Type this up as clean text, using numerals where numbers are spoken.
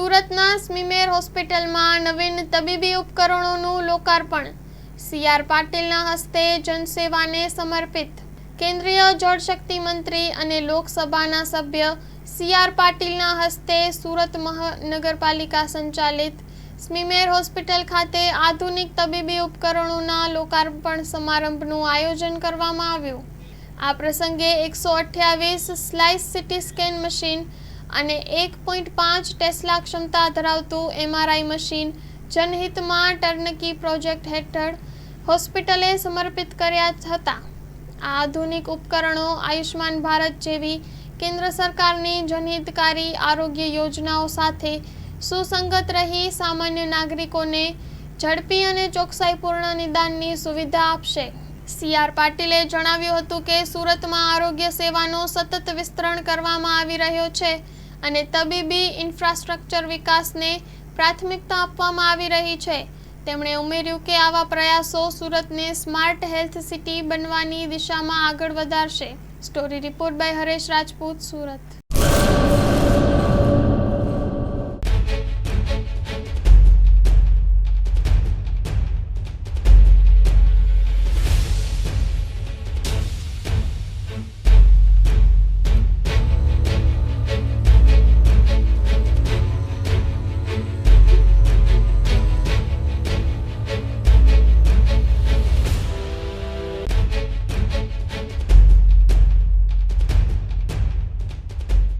સુરતના સ્મીમેર હોસ્પિટલમાં નવીન તબીબી ઉપકરણોનું લોકાર્પણ સી.આર. પાટીલના હસ્તે જનસેવાને સમર્પિત. કેન્દ્રીય જળશક્તિ મંત્રી અને લોકસભાના સભ્ય સી.આર. પાટીલના હસ્તે સુરત મહાનગરપાલિકા સંચાલિત સ્મીમેર હોસ્પિટલ ખાતે આધુનિક તબીબી ઉપકરણોના લોકાર્પણ સમારંભનું આયોજન કરવામાં આવ્યું. આ પ્રસંગે 128 સ્લાઇસ સીટી સ્કેન મશીન અને 1.5 ટેસ્લા ક્ષમતા ધરાવતું એમઆરઆઈ મશીન જનહિતમાં ટર્નકી પ્રોજેક્ટ હેઠળ હોસ્પિટલે સમર્પિત કર્યા હતા. આ આધુનિક ઉપકરણો આયુષ્માન ભારત જેવી કેન્દ્ર સરકારની જનહિતકારી આરોગ્ય યોજનાઓ સાથે સુસંગત રહી સામાન્ય નાગરિકોને ઝડપી અને ચોકસાઈપૂર્ણ નિદાનની સુવિધા આપશે. સી.આર. પાટીલે જણાવ્યું હતું કે સુરતમાં આરોગ્ય સેવાનો સતત વિસ્તરણ કરવામાં આવી રહ્યો છે અને તબીબી ઇન્ફ્રાસ્ટ્રક્ચર વિકાસને પ્રાથમિકતા આપવામાં આવી રહી છે. તેમણે ઉમેર્યું કે આવા પ્રયાસો સુરતને સ્માર્ટ હેલ્થ સિટી બનવાની દિશામાં આગળ વધારશે. Story report by Haresh Rajput, Surat.